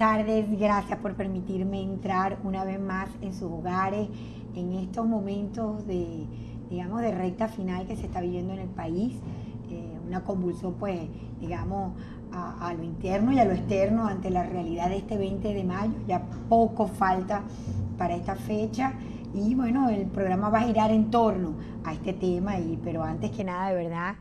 tardes, gracias por permitirme entrar una vez más en sus hogares en estos momentos de, digamos, de recta final que se está viviendo en el país, una convulsión, pues, digamos, a lo interno y a lo externo ante la realidad de este 20 de mayo, ya poco falta para esta fecha y bueno, el programa va a girar en torno a este tema, pero antes que nada, de verdad,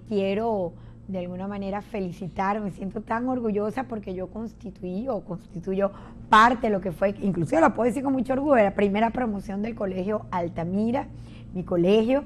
quiero de alguna manera felicitar, me siento tan orgullosa porque yo constituyo parte de lo que fue, inclusive lo puedo decir con mucho orgullo, la primera promoción del Colegio Altamira, mi colegio,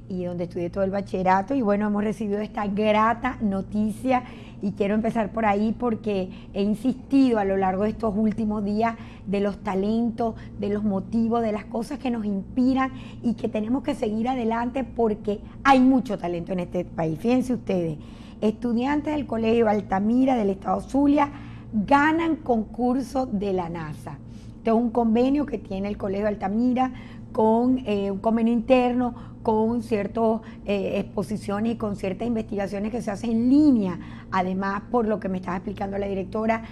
y donde estudié todo el bachillerato, y bueno, hemos recibido esta grata noticia y quiero empezar por ahí porque he insistido a lo largo de estos últimos días de los talentos, de los motivos, de las cosas que nos inspiran y que tenemos que seguir adelante porque hay mucho talento en este país. Fíjense ustedes, estudiantes del Colegio Altamira del estado Zulia ganan concurso de la NASA. Este es un convenio que tiene el Colegio Altamira con un convenio interno, con ciertas exposiciones y con ciertas investigaciones que se hacen en línea. Además, por lo que me estaba explicando la directora,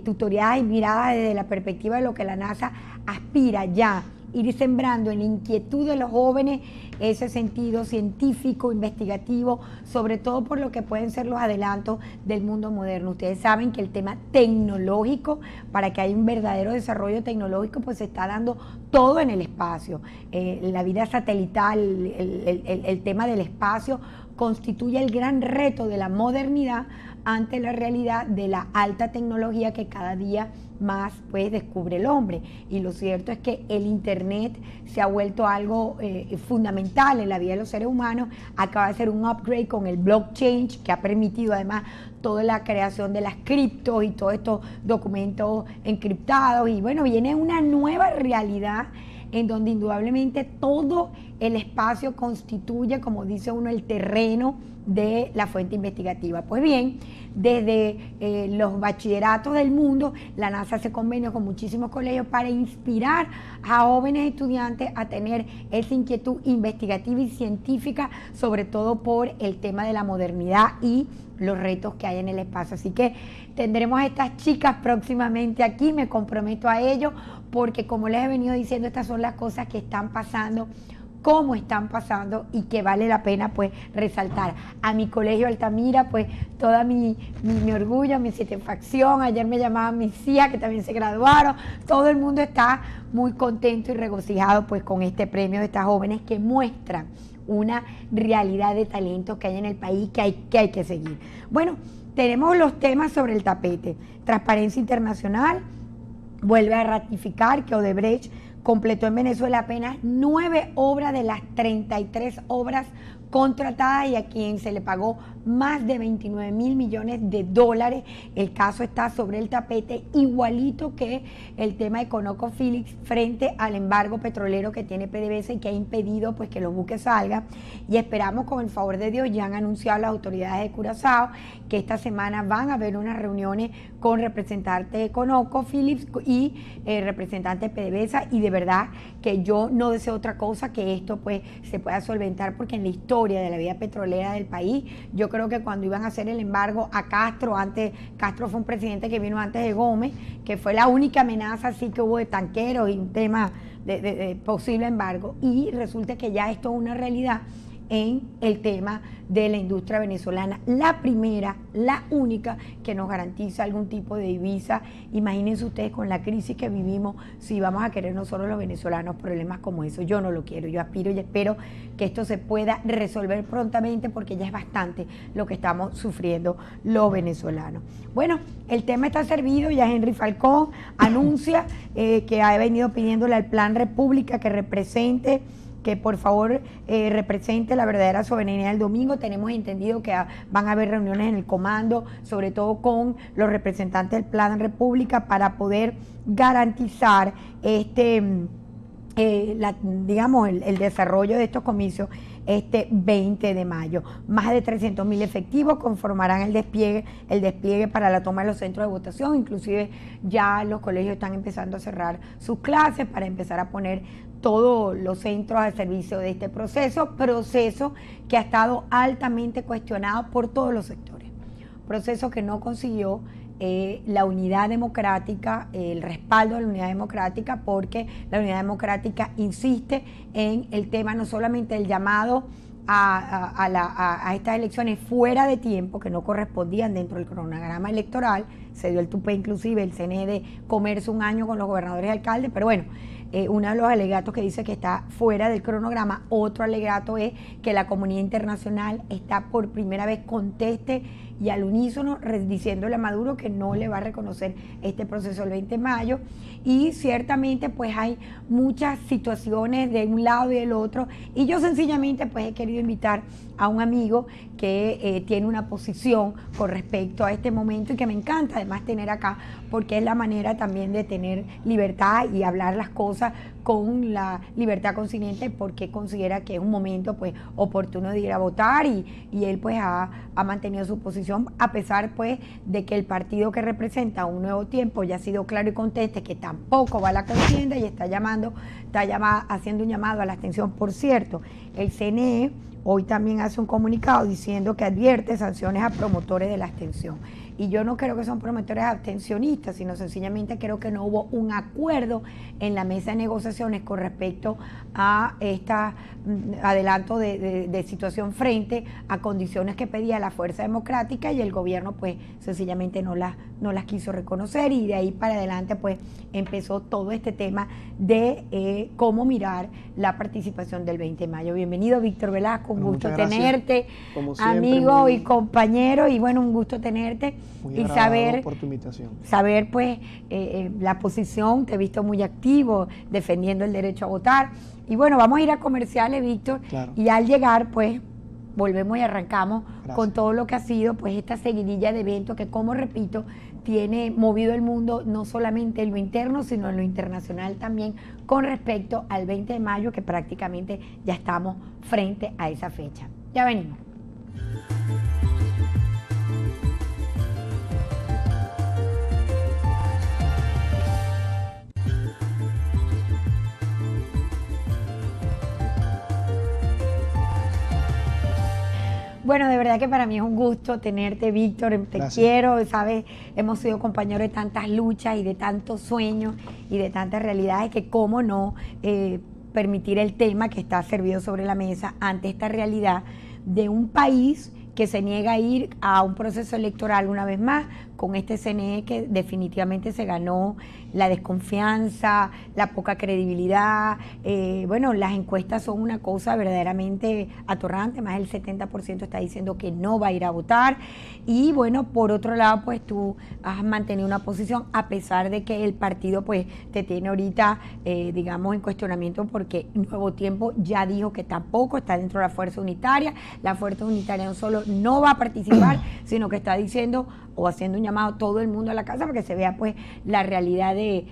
tutoriales y miradas desde la perspectiva de lo que la NASA aspira ya, ir sembrando en la inquietud de los jóvenes ese sentido científico, investigativo, sobre todo por lo que pueden ser los adelantos del mundo moderno. Ustedes saben que el tema tecnológico, para que haya un verdadero desarrollo tecnológico, pues se está dando todo en el espacio. La vida satelital, el tema del espacio constituye el gran reto de la modernidad ante la realidad de la alta tecnología que cada día más pues descubre el hombre. Y lo cierto es que el internet se ha vuelto algo fundamental en la vida de los seres humanos. Acaba de ser un upgrade con el blockchain que ha permitido además toda la creación de las criptos y todos estos documentos encriptados, y bueno, viene una nueva realidad en donde indudablemente todo el espacio constituye, como dice uno, el terreno de la fuente investigativa. Pues bien, desde los bachilleratos del mundo, la NASA hace convenios con muchísimos colegios para inspirar a jóvenes estudiantes a tener esa inquietud investigativa y científica, sobre todo por el tema de la modernidad y los retos que hay en el espacio. Así que tendremos a estas chicas próximamente aquí, me comprometo a ello, porque como les he venido diciendo, estas son las cosas que están pasando, cómo están pasando y que vale la pena pues resaltar. A mi colegio Altamira, pues toda mi orgullo, mi satisfacción. Ayer me llamaban mis hijas que también se graduaron, todo el mundo está muy contento y regocijado pues con este premio de estas jóvenes que muestran una realidad de talentos que hay en el país que hay que seguir. Bueno, tenemos los temas sobre el tapete. Transparencia Internacional vuelve a ratificar que Odebrecht completó en Venezuela apenas 9 obras de las 33 obras contratadas y a quien se le pagó más de 29.000 millones de dólares. El caso está sobre el tapete, igualito que el tema de ConocoPhillips frente al embargo petrolero que tiene PDVSA y que ha impedido pues que los buques salgan, y esperamos con el favor de Dios, ya han anunciado las autoridades de Curazao que esta semana van a haber unas reuniones con representantes de ConocoPhillips y representantes de PDVSA, y de verdad que yo no deseo otra cosa que esto pues se pueda solventar, porque en la historia de la vida petrolera del país, yo creo que cuando iban a hacer el embargo a Castro, Castro fue un presidente que vino antes de Gómez, que fue la única amenaza así que hubo de tanqueros y un tema de posible embargo, y resulta que ya esto es una realidad en el tema de la industria venezolana, la primera, la única que nos garantiza algún tipo de divisa. Imagínense ustedes con la crisis que vivimos, si vamos a querer nosotros los venezolanos problemas como eso. Yo no lo quiero, yo aspiro y espero que esto se pueda resolver prontamente, porque ya es bastante lo que estamos sufriendo los venezolanos. Bueno, el tema está servido, ya Henry Falcón anuncia que ha venido pidiéndole al Plan República que represente, que por favor represente la verdadera soberanía del domingo. Tenemos entendido que van a haber reuniones en el comando, sobre todo con los representantes del Plan República, para poder garantizar digamos, el desarrollo de estos comicios este 20 de mayo. Más de 300.000 efectivos conformarán el despliegue para la toma de los centros de votación. Inclusive ya los colegios están empezando a cerrar sus clases para empezar a poner todos los centros al servicio de este proceso que ha estado altamente cuestionado por todos los sectores, proceso que no consiguió la unidad democrática, el respaldo a la unidad democrática, porque la unidad democrática insiste en el tema no solamente del llamado a estas elecciones fuera de tiempo, que no correspondían dentro del cronograma electoral. Se dio el tupé inclusive el CNE de comerse un año con los gobernadores y alcaldes, pero bueno, uno de los alegatos que dice que está fuera del cronograma. Otro alegato es que la comunidad internacional está por primera vez conteste y al unísono diciéndole a Maduro que no le va a reconocer este proceso el 20 de mayo. Y ciertamente pues hay muchas situaciones de un lado y del otro, y yo sencillamente pues he querido invitar a un amigo que tiene una posición con respecto a este momento y que me encanta además tener acá, porque es la manera también de tener libertad y hablar las cosas con la libertad consciente, porque considera que es un momento pues oportuno de ir a votar, y él pues ha mantenido su posición a pesar pues de que el partido que representa Un Nuevo Tiempo ya ha sido claro y conteste que tampoco va a la contienda y está haciendo un llamado a la abstención. Por cierto, el CNE hoy también hace un comunicado diciendo que advierte sanciones a promotores de la abstención. Y yo no creo que son promotores abstencionistas, sino sencillamente creo que no hubo un acuerdo en la mesa de negociaciones con respecto a este adelanto de situación frente a condiciones que pedía la Fuerza Democrática, y el gobierno pues sencillamente no las quiso reconocer, y de ahí para adelante pues empezó todo este tema de cómo mirar la participación del 20 de mayo. Bienvenido, Víctor Velasco, un gusto tenerte, amigo y compañero, y bueno, un gusto tenerte. Muy agradado por tu invitación. Saber pues la posición, te he visto muy activo defendiendo el derecho a votar. Y bueno, vamos a ir a comerciales, Víctor, claro. Y al llegar pues volvemos y arrancamos. Gracias. Con todo lo que ha sido pues esta seguidilla de eventos que, como repito, tiene movido el mundo, no solamente en lo interno, sino en lo internacional también, con respecto al 20 de mayo, que prácticamente ya estamos frente a esa fecha. Ya venimos. Bueno, de verdad que para mí es un gusto tenerte, Víctor. Te Gracias. Quiero, sabes, hemos sido compañeros de tantas luchas y de tantos sueños y de tantas realidades que cómo no permitir el tema que está servido sobre la mesa ante esta realidad de un país que se niega a ir a un proceso electoral una vez más, con este CNE que definitivamente se ganó la desconfianza, la poca credibilidad. Bueno, las encuestas son una cosa verdaderamente atorrante, más del 70% está diciendo que no va a ir a votar. Y bueno, por otro lado, pues tú has mantenido una posición a pesar de que el partido pues te tiene ahorita, digamos, en cuestionamiento, porque Nuevo Tiempo ya dijo que tampoco está dentro de la Fuerza Unitaria. La Fuerza Unitaria no solo no va a participar, sino que está diciendo o haciendo un llamado a todo el mundo a la casa para que se vea pues la realidad de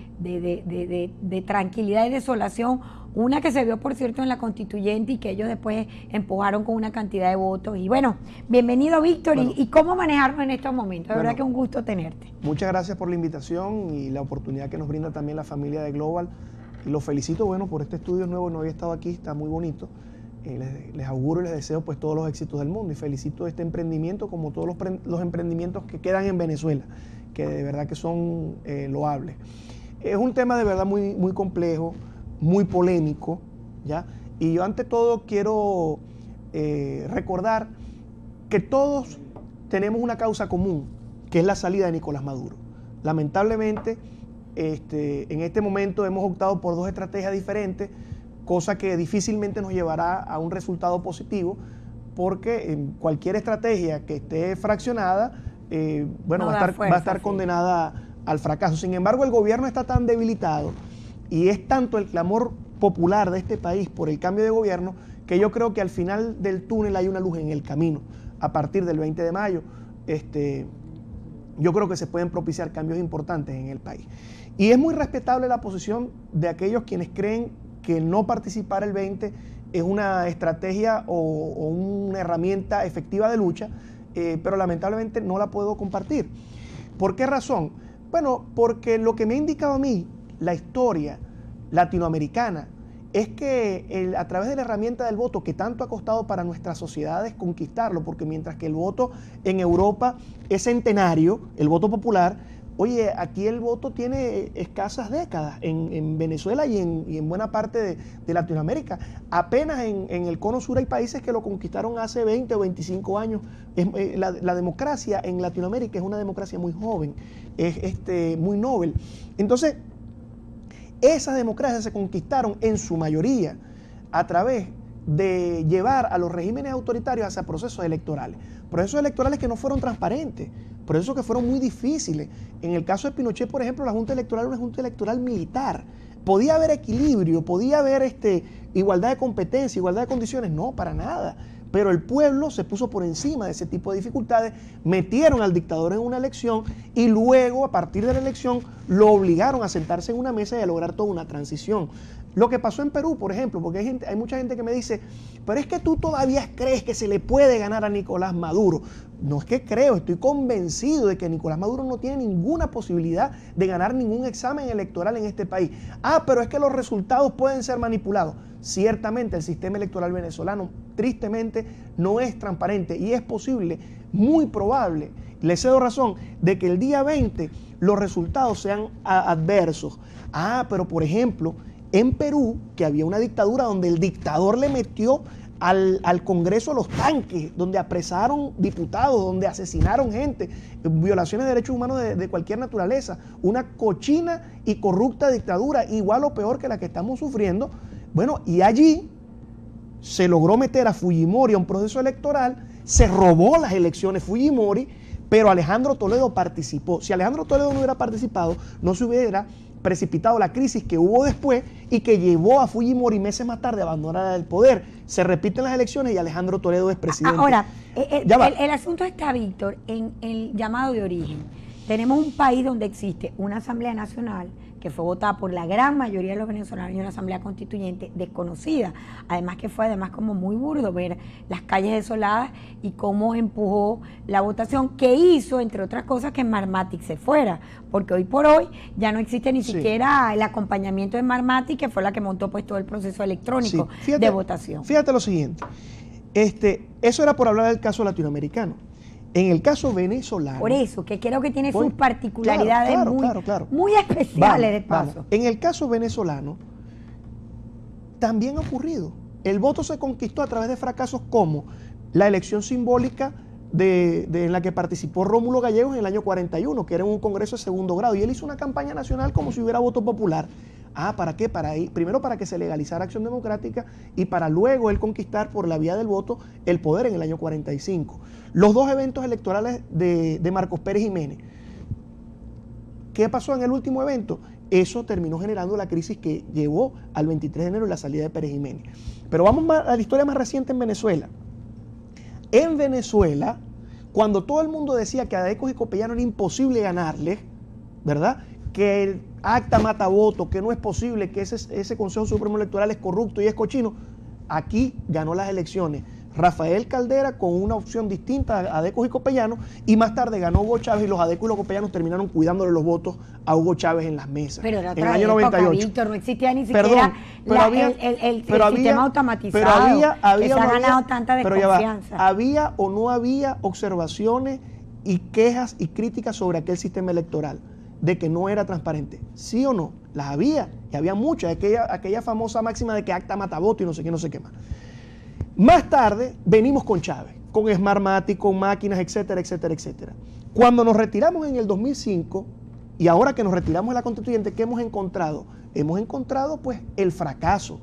tranquilidad y desolación, una que se vio por cierto en la constituyente y que ellos después empujaron con una cantidad de votos. Y bueno, bienvenido, Víctor. Bueno, y cómo manejarlo en estos momentos. De verdad que es un gusto tenerte. Muchas gracias por la invitación y la oportunidad que nos brinda también la familia de Global, y los felicito, bueno, por este estudio nuevo. No había estado aquí, está muy bonito. Les auguro y les deseo pues todos los éxitos del mundo, y felicito este emprendimiento como todos los emprendimientos que quedan en Venezuela, que de verdad que son loables. Es un tema de verdad muy, muy complejo, muy polémico, ¿ya? Y yo ante todo quiero recordar que todos tenemos una causa común, que es la salida de Nicolás Maduro. Lamentablemente, en este momento hemos optado por dos estrategias diferentes, cosa que difícilmente nos llevará a un resultado positivo, porque cualquier estrategia que esté fraccionada, bueno, va a estar condenada al fracaso. Sin embargo, el gobierno está tan debilitado y es tanto el clamor popular de este país por el cambio de gobierno, que yo creo que al final del túnel hay una luz en el camino. A partir del 20 de mayo, yo creo que se pueden propiciar cambios importantes en el país. Y es muy respetable la posición de aquellos quienes creen que no participar el 20 es una estrategia o una herramienta efectiva de lucha, pero lamentablemente no la puedo compartir. ¿Por qué razón? Bueno, porque lo que me ha indicado a mí la historia latinoamericana es que a través de la herramienta del voto, que tanto ha costado para nuestras sociedades conquistarlo, porque mientras que el voto en Europa es centenario, el voto popular, oye, aquí el voto tiene escasas décadas en Venezuela y en buena parte de Latinoamérica. Apenas en el cono sur hay países que lo conquistaron hace 20 o 25 años. La democracia en Latinoamérica es una democracia muy joven, es muy noble. Entonces, esas democracias se conquistaron en su mayoría a través de llevar a los regímenes autoritarios hacia procesos electorales que no fueron transparentes, procesos que fueron muy difíciles. En el caso de Pinochet, por ejemplo, la Junta Electoral era una Junta Electoral militar. ¿Podía haber equilibrio? ¿Podía haber igualdad de competencia, igualdad de condiciones? No, para nada. Pero el pueblo se puso por encima de ese tipo de dificultades, metieron al dictador en una elección y luego, a partir de la elección, lo obligaron a sentarse en una mesa y a lograr toda una transición. Lo que pasó en Perú, por ejemplo, porque hay mucha gente que me dice, pero es que tú todavía crees que se le puede ganar a Nicolás Maduro. No es que creo, estoy convencido de que Nicolás Maduro no tiene ninguna posibilidad de ganar ningún examen electoral en este país. Pero es que los resultados pueden ser manipulados. Ciertamente el sistema electoral venezolano, tristemente, no es transparente y es posible, muy probable, le cedo razón, de que el día 20 los resultados sean adversos. Pero por ejemplo, en Perú, que había una dictadura donde el dictador le metió al Congreso los tanques, donde apresaron diputados, donde asesinaron gente, violaciones de derechos humanos de cualquier naturaleza, una cochina y corrupta dictadura, igual o peor que la que estamos sufriendo. Bueno, y allí se logró meter a Fujimori a un proceso electoral, se robó las elecciones Fujimori, pero Alejandro Toledo participó. Si Alejandro Toledo no hubiera participado, no se hubiera precipitado la crisis que hubo después y que llevó a Fujimori meses más tarde a abandonar el poder. Se repiten las elecciones y Alejandro Toledo es presidente. Ahora, el asunto está, Víctor, en el llamado de origen. Tenemos un país donde existe una Asamblea Nacional que fue votada por la gran mayoría de los venezolanos y una asamblea constituyente desconocida. Además que fue como muy burdo ver las calles desoladas y cómo empujó la votación, que hizo, entre otras cosas, que Smartmatic se fuera, porque hoy por hoy ya no existe ni siquiera el acompañamiento de Smartmatic, que fue la que montó pues todo el proceso electrónico de votación. Fíjate lo siguiente, eso era por hablar del caso latinoamericano. En el caso venezolano... Por eso, que creo que tiene sus particularidades muy especiales de paso. En el caso venezolano, también ha ocurrido. El voto se conquistó a través de fracasos como la elección simbólica en la que participó Rómulo Gallegos en el año 41, que era un congreso de segundo grado, y él hizo una campaña nacional como si hubiera voto popular. ¿Para qué? Primero para que se legalizara Acción Democrática y para luego él conquistar por la vía del voto el poder en el año 45. Los dos eventos electorales de Marcos Pérez Jiménez. ¿Qué pasó en el último evento? Eso terminó generando la crisis que llevó al 23 de enero y la salida de Pérez Jiménez. Pero vamos a la historia más reciente en Venezuela. En Venezuela, cuando todo el mundo decía que a Adecos y Copellano era imposible ganarles, ¿verdad?, que el acta mata voto, que no es posible, que ese Consejo Supremo Electoral es corrupto y es cochino, aquí ganó las elecciones Rafael Caldera con una opción distinta a Adecos y Copellano, y más tarde ganó Hugo Chávez, y los Adecos y los Copellanos terminaron cuidándole los votos a Hugo Chávez en las mesas. Pero en el año 98. Víctor, no existía ni siquiera el sistema automatizado, pero ha ganado tanta desconfianza. ¿Había o no había observaciones y quejas y críticas sobre aquel sistema electoral de que no era transparente? ¿Sí o no? Las había, y había muchas, aquella famosa máxima de que acta mata voto y no sé qué más. Más tarde venimos con Chávez, con Smartmatic, con máquinas, etcétera, etcétera, etcétera. Cuando nos retiramos en el 2005, y ahora que nos retiramos de la constituyente, ¿qué hemos encontrado? Hemos encontrado pues el fracaso,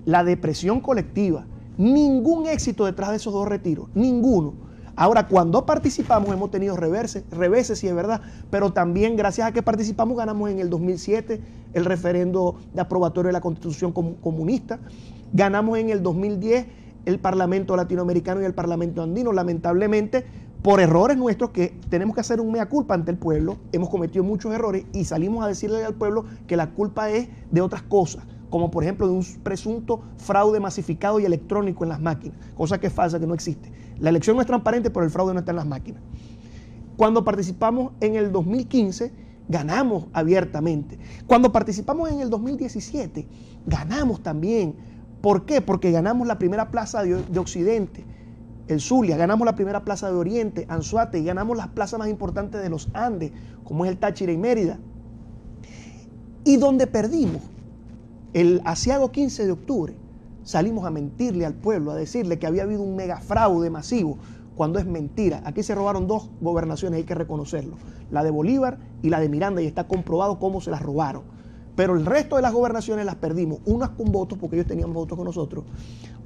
la depresión colectiva, ningún éxito detrás de esos dos retiros, ninguno. Ahora, cuando participamos hemos tenido reveses, sí es verdad, pero también gracias a que participamos ganamos en el 2007 el referendo de aprobatorio de la Constitución comunista, ganamos en el 2010 el Parlamento Latinoamericano y el Parlamento Andino. Lamentablemente, por errores nuestros, que tenemos que hacer un mea culpa ante el pueblo, hemos cometido muchos errores y salimos a decirle al pueblo que la culpa es de otras cosas, como por ejemplo de un presunto fraude masificado y electrónico en las máquinas, cosa que es falsa, que no existe. La elección no es transparente, pero el fraude no está en las máquinas. Cuando participamos en el 2015, ganamos abiertamente. Cuando participamos en el 2017, ganamos también. ¿Por qué? Porque ganamos la primera plaza de Occidente, el Zulia, ganamos la primera plaza de Oriente, Anzoátegui, y ganamos las plazas más importantes de los Andes, como es el Táchira y Mérida. Y donde perdimos, el asiago 15 de octubre, salimos a mentirle al pueblo, a decirle que había habido un mega fraude masivo, cuando es mentira. Aquí se robaron 2 gobernaciones, hay que reconocerlo, la de Bolívar y la de Miranda, y está comprobado cómo se las robaron. Pero el resto de las gobernaciones las perdimos, unas con votos porque ellos tenían votos con nosotros,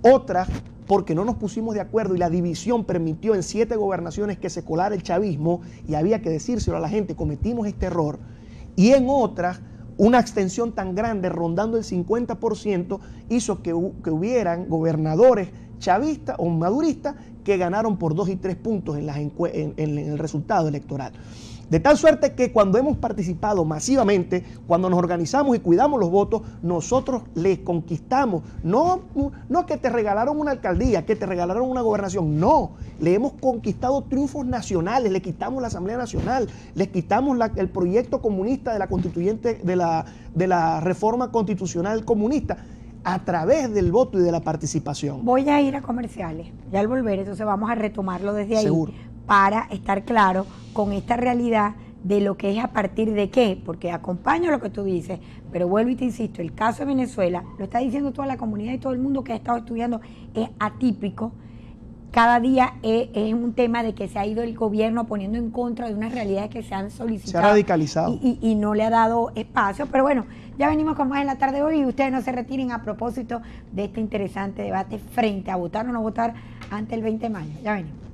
otras porque no nos pusimos de acuerdo y la división permitió en 7 gobernaciones que se colara el chavismo y había que decírselo a la gente, cometimos este error, y en otras una extensión tan grande, rondando el 50%, hizo que hubieran gobernadores chavistas o maduristas que ganaron por 2 y 3 puntos en el resultado electoral. De tal suerte que cuando hemos participado masivamente, cuando nos organizamos y cuidamos los votos, nosotros les conquistamos. No que te regalaron una alcaldía, que te regalaron una gobernación, no. Le hemos conquistado triunfos nacionales, le quitamos la Asamblea Nacional, les quitamos el proyecto comunista de la constituyente, de la reforma constitucional comunista, a través del voto y de la participación. Voy a ir a comerciales, ya al volver, entonces vamos a retomarlo desde ahí. Seguro. Para estar claro con esta realidad de lo que es a partir de qué, porque acompaño lo que tú dices, pero vuelvo y te insisto, el caso de Venezuela, lo está diciendo toda la comunidad y todo el mundo que ha estado estudiando, es atípico. Cada día es un tema de que se ha ido el gobierno poniendo en contra de unas realidades que se han solicitado. Se ha radicalizado. Y no le ha dado espacio, pero bueno, ya venimos con más en la tarde de hoy y ustedes no se retiren a propósito de este interesante debate frente a votar o no votar ante el 20 de mayo. Ya venimos.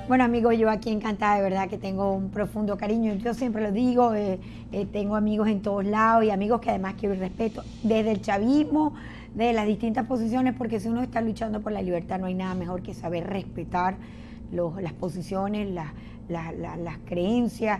Bueno, amigos, yo aquí encantada, de verdad que tengo un profundo cariño. Yo siempre lo digo, tengo amigos en todos lados y amigos que además quiero y respeto, desde el chavismo, de las distintas posiciones, porque si uno está luchando por la libertad no hay nada mejor que saber respetar las posiciones, las creencias.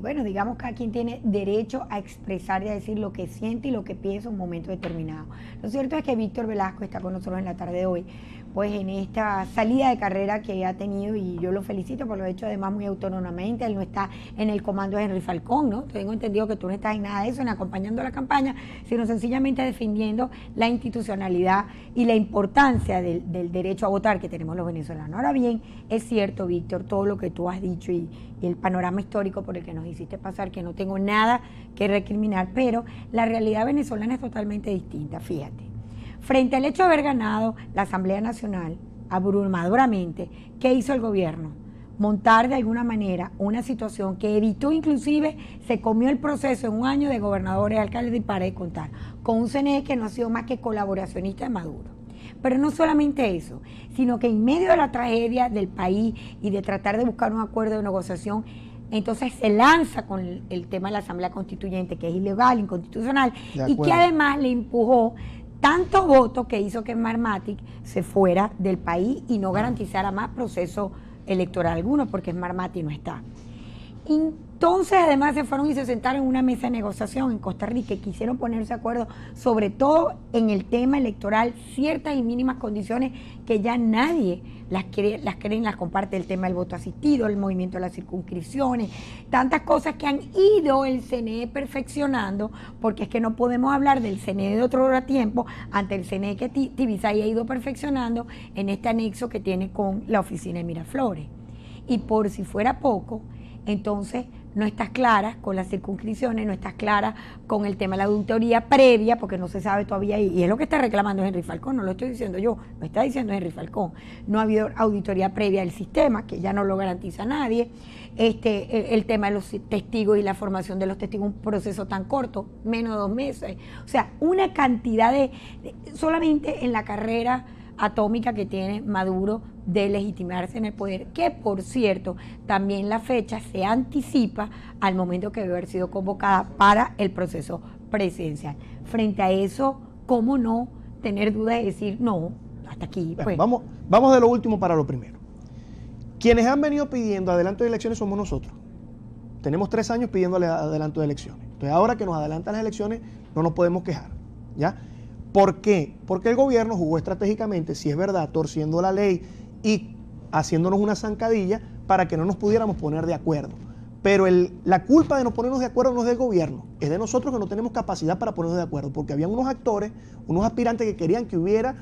Bueno, digamos que cada quien tiene derecho a expresar y a decir lo que siente y lo que piensa en un momento determinado. Lo cierto es que Víctor Velasco está con nosotros en la tarde de hoy, pues en esta salida de carrera que ha tenido, y yo lo felicito por lo hecho además muy autónomamente. Él no está en el comando de Henry Falcón, ¿no? Tengo entendido que tú no estás en nada de eso, en acompañando la campaña, sino sencillamente defendiendo la institucionalidad y la importancia del derecho a votar que tenemos los venezolanos. Ahora bien, es cierto, Víctor, todo lo que tú has dicho y el panorama histórico por el que nos hiciste pasar, que no tengo nada que recriminar, pero la realidad venezolana es totalmente distinta, fíjate. Frente al hecho de haber ganado la Asamblea Nacional abrumadoramente, ¿qué hizo el gobierno? Montar de alguna manera una situación que evitó, inclusive se comió el proceso en un año de gobernadores, alcaldes y para de contar, con un CNE que no ha sido más que colaboracionista de Maduro. Pero no solamente eso, sino que en medio de la tragedia del país y de tratar de buscar un acuerdo de negociación, entonces se lanza con el tema de la Asamblea Constituyente, que es ilegal, inconstitucional, y que además le empujó tanto voto que hizo que Smartmatic se fuera del país y no garantizara más proceso electoral alguno, porque Smartmatic no está. Entonces, además, se fueron y se sentaron en una mesa de negociación en Costa Rica y quisieron ponerse de acuerdo, sobre todo en el tema electoral, ciertas y mínimas condiciones que ya nadie las comparte, el tema del voto asistido, el movimiento de las circunscripciones, tantas cosas que han ido el CNE perfeccionando, porque es que no podemos hablar del CNE de otro tiempo ante el CNE que Tibisay ha ido perfeccionando en este anexo que tiene con la oficina de Miraflores. Y por si fuera poco, entonces no estás clara con las circunscripciones, no estás clara con el tema de la auditoría previa, porque no se sabe todavía, y es lo que está reclamando Henry Falcón, no lo estoy diciendo yo, lo está diciendo Henry Falcón. No ha habido auditoría previa del sistema, que ya no lo garantiza nadie. El tema de los testigos y la formación de los testigos, un proceso tan corto, menos de 2 meses. O sea, una cantidad solamente en la carrera atómica que tiene Maduro de legitimarse en el poder, que por cierto, también la fecha se anticipa al momento que debe haber sido convocada para el proceso presidencial. Frente a eso, ¿cómo no tener duda de decir no, hasta aquí? Pues. Vamos de lo último para lo primero. Quienes han venido pidiendo adelanto de elecciones somos nosotros. Tenemos 3 años pidiéndole adelanto de elecciones. Entonces ahora que nos adelantan las elecciones no nos podemos quejar, ¿ya? ¿Por qué? Porque el gobierno jugó estratégicamente, si es verdad, torciendo la ley y haciéndonos una zancadilla para que no nos pudiéramos poner de acuerdo. Pero la culpa de no ponernos de acuerdo no es del gobierno, es de nosotros que no tenemos capacidad para ponernos de acuerdo, porque habían unos actores, unos aspirantes que querían que hubiera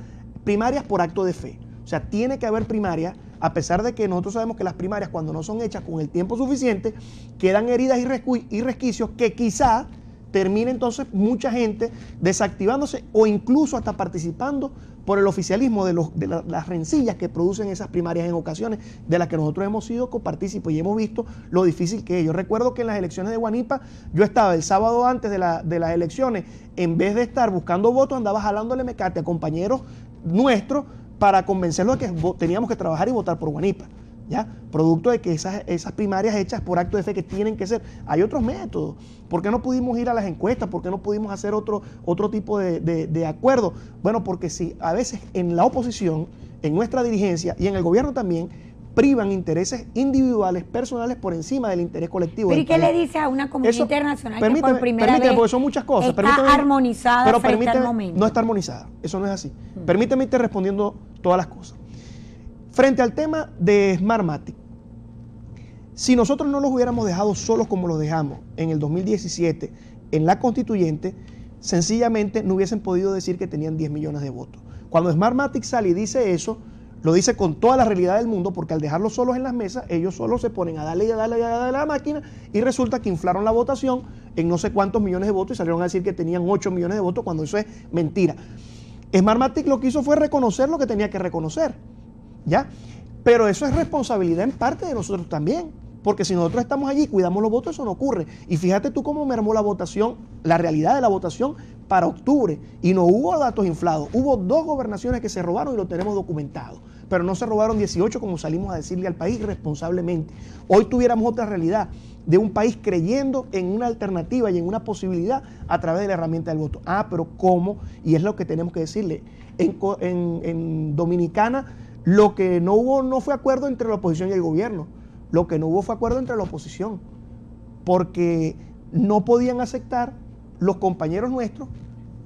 primarias por acto de fe. O sea, tiene que haber primarias, a pesar de que nosotros sabemos que las primarias, cuando no son hechas con el tiempo suficiente, quedan heridas y resquicios que quizá termine entonces mucha gente desactivándose o incluso hasta participando por el oficialismo de las rencillas que producen esas primarias en ocasiones, de las que nosotros hemos sido copartícipes y hemos visto lo difícil que es. Yo recuerdo que en las elecciones de Guanipa, yo estaba el sábado antes de las elecciones, en vez de estar buscando votos, andaba jalándole mecate a compañeros nuestros para convencerlos de que teníamos que trabajar y votar por Guanipa, ¿ya? Producto de que esas primarias hechas por acto de fe que tienen que ser. Hay otros métodos. ¿Por qué no pudimos ir a las encuestas? ¿Por qué no pudimos hacer otro tipo de acuerdo? Bueno, porque si a veces en la oposición, en nuestra dirigencia y en el gobierno también, privan intereses individuales, personales, por encima del interés colectivo. ¿Pero y qué le dice a una comunidad internacional que por primera vez porque son muchas cosas, está armonizada pero frente al momento? No está armonizada, eso no es así. Permíteme irte respondiendo todas las cosas. Frente al tema de Smartmatic, si nosotros no los hubiéramos dejado solos como los dejamos en el 2017 en la constituyente, sencillamente no hubiesen podido decir que tenían 10 millones de votos. Cuando Smartmatic sale y dice eso, lo dice con toda la realidad del mundo, porque al dejarlos solos en las mesas, ellos solos se ponen a darle a la máquina y resulta que inflaron la votación en no sé cuántos millones de votos y salieron a decir que tenían 8 millones de votos cuando eso es mentira. Smartmatic lo que hizo fue reconocer lo que tenía que reconocer, ¿ya? Pero eso es responsabilidad en parte de nosotros también, porque si nosotros estamos allí y cuidamos los votos, eso no ocurre. Y fíjate tú cómo mermó la votación, la realidad de la votación para octubre, y no hubo datos inflados. Hubo 2 gobernaciones que se robaron y lo tenemos documentado, pero no se robaron 18 como salimos a decirle al país responsablemente. Hoy tuviéramos otra realidad de un país creyendo en una alternativa y en una posibilidad a través de la herramienta del voto. Pero ¿cómo? Y es lo que tenemos que decirle. En Dominicana, lo que no hubo no fue acuerdo entre la oposición y el gobierno. Lo que no hubo fue acuerdo entre la oposición, porque no podían aceptar los compañeros nuestros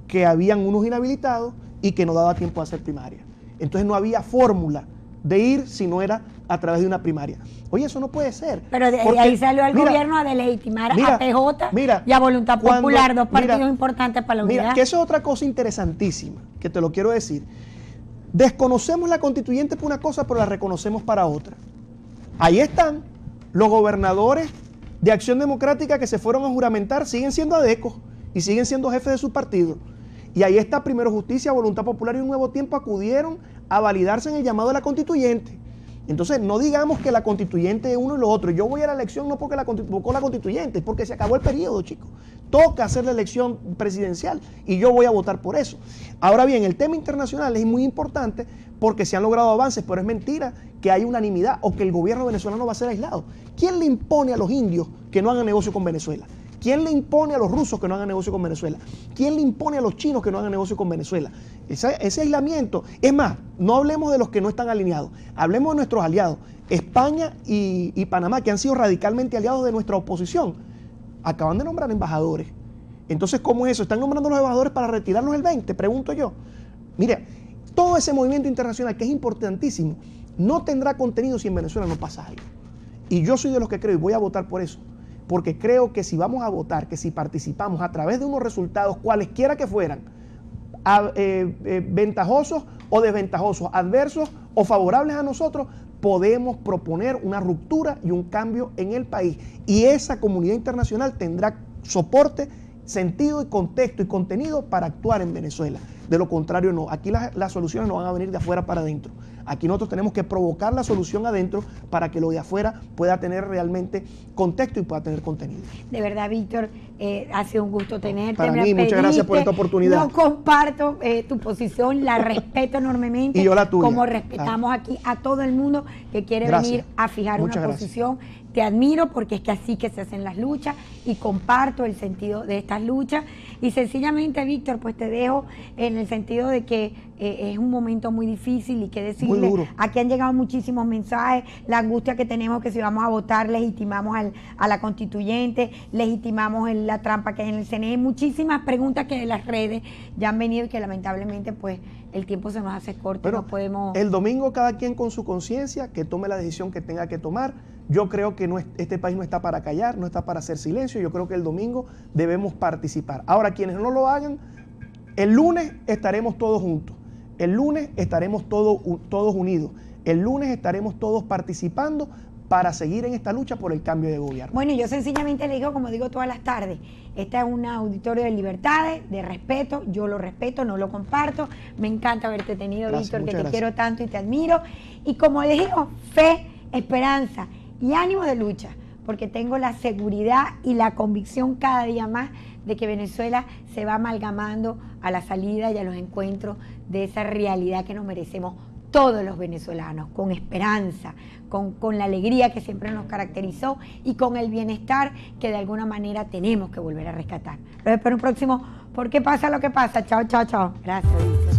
que habían unos inhabilitados y que no daba tiempo a hacer primaria. Entonces no había fórmula de ir si no era a través de una primaria. Oye, eso no puede ser. Pero de ahí salió el gobierno a delegitimar a PJ y a Voluntad Popular, 2 partidos importantes para la unidad. Mira, que eso es otra cosa interesantísima, que te lo quiero decir. Desconocemos la constituyente por una cosa, pero la reconocemos para otra. Ahí están los gobernadores de Acción Democrática que se fueron a juramentar, siguen siendo adecos y siguen siendo jefes de su partido. Y ahí está Primero Justicia, Voluntad Popular y Un Nuevo Tiempo acudieron a validarse en el llamado de la constituyente. Entonces no digamos que la constituyente es uno y lo otro. Yo voy a la elección no porque la constituyente, es porque se acabó el periodo, chicos. Toca hacer la elección presidencial y yo voy a votar por eso. Ahora bien, el tema internacional es muy importante porque se han logrado avances, pero es mentira que hay unanimidad o que el gobierno venezolano va a ser aislado. ¿Quién le impone a los indios que no hagan negocio con Venezuela? ¿Quién le impone a los rusos que no hagan negocio con Venezuela? ¿Quién le impone a los chinos que no hagan negocio con Venezuela? Ese aislamiento, es más, no hablemos de los que no están alineados, hablemos de nuestros aliados, España y Panamá, que han sido radicalmente aliados de nuestra oposición, acaban de nombrar embajadores. Entonces, ¿cómo es eso? ¿Están nombrando los embajadores para retirarnos el 20? Pregunto yo. Mire, todo ese movimiento internacional que es importantísimo, no tendrá contenido si en Venezuela no pasa algo. Y yo soy de los que creo y voy a votar por eso. Porque creo que si vamos a votar, que si participamos a través de unos resultados, cualesquiera que fueran, ventajosos o desventajosos, adversos o favorables a nosotros, podemos proponer una ruptura y un cambio en el país. Y esa comunidad internacional tendrá soporte, sentido y contexto y contenido para actuar en Venezuela. De lo contrario, no. Aquí las soluciones no van a venir de afuera para adentro. Aquí nosotros tenemos que provocar la solución adentro para que lo de afuera pueda tener realmente contexto y pueda tener contenido. De verdad, Víctor, ha sido un gusto tenerte. Para mí, muchas gracias por esta oportunidad. No comparto tu posición, la respeto enormemente. Y yo la tuya. Como respetamos aquí a todo el mundo que quiere venir a fijar una posición. Te admiro porque es que así que se hacen las luchas y comparto el sentido de estas luchas. Y sencillamente, Víctor, pues te dejo en el sentido de que es un momento muy difícil y que decirle, aquí han llegado muchísimos mensajes, la angustia que tenemos que si vamos a votar legitimamos a la constituyente, legitimamos la trampa que hay en el CNE, muchísimas preguntas que de las redes ya han venido y que lamentablemente pues el tiempo se nos hace corto. Pero no podemos... El domingo cada quien con su conciencia, que tome la decisión que tenga que tomar. Yo creo que este país no está para callar, no está para hacer silencio. Yo creo que el domingo debemos participar. Ahora, quienes no lo hagan, el lunes estaremos todos juntos. El lunes estaremos todos unidos. El lunes estaremos todos participando para seguir en esta lucha por el cambio de gobierno. Bueno, yo sencillamente le digo, como digo todas las tardes, esta es un auditorio de libertades, de respeto, yo lo respeto, no lo comparto, me encanta haberte tenido, Víctor, que te quiero tanto y te admiro, y como les digo, fe, esperanza y ánimo de lucha, porque tengo la seguridad y la convicción cada día más de que Venezuela se va amalgamando a la salida y a los encuentros de esa realidad que nos merecemos todos los venezolanos, con esperanza, con la alegría que siempre nos caracterizó y con el bienestar que de alguna manera tenemos que volver a rescatar. Los espero un próximo ¿Por qué pasa lo que pasa? Chao, chao, chao. Gracias, Víctor.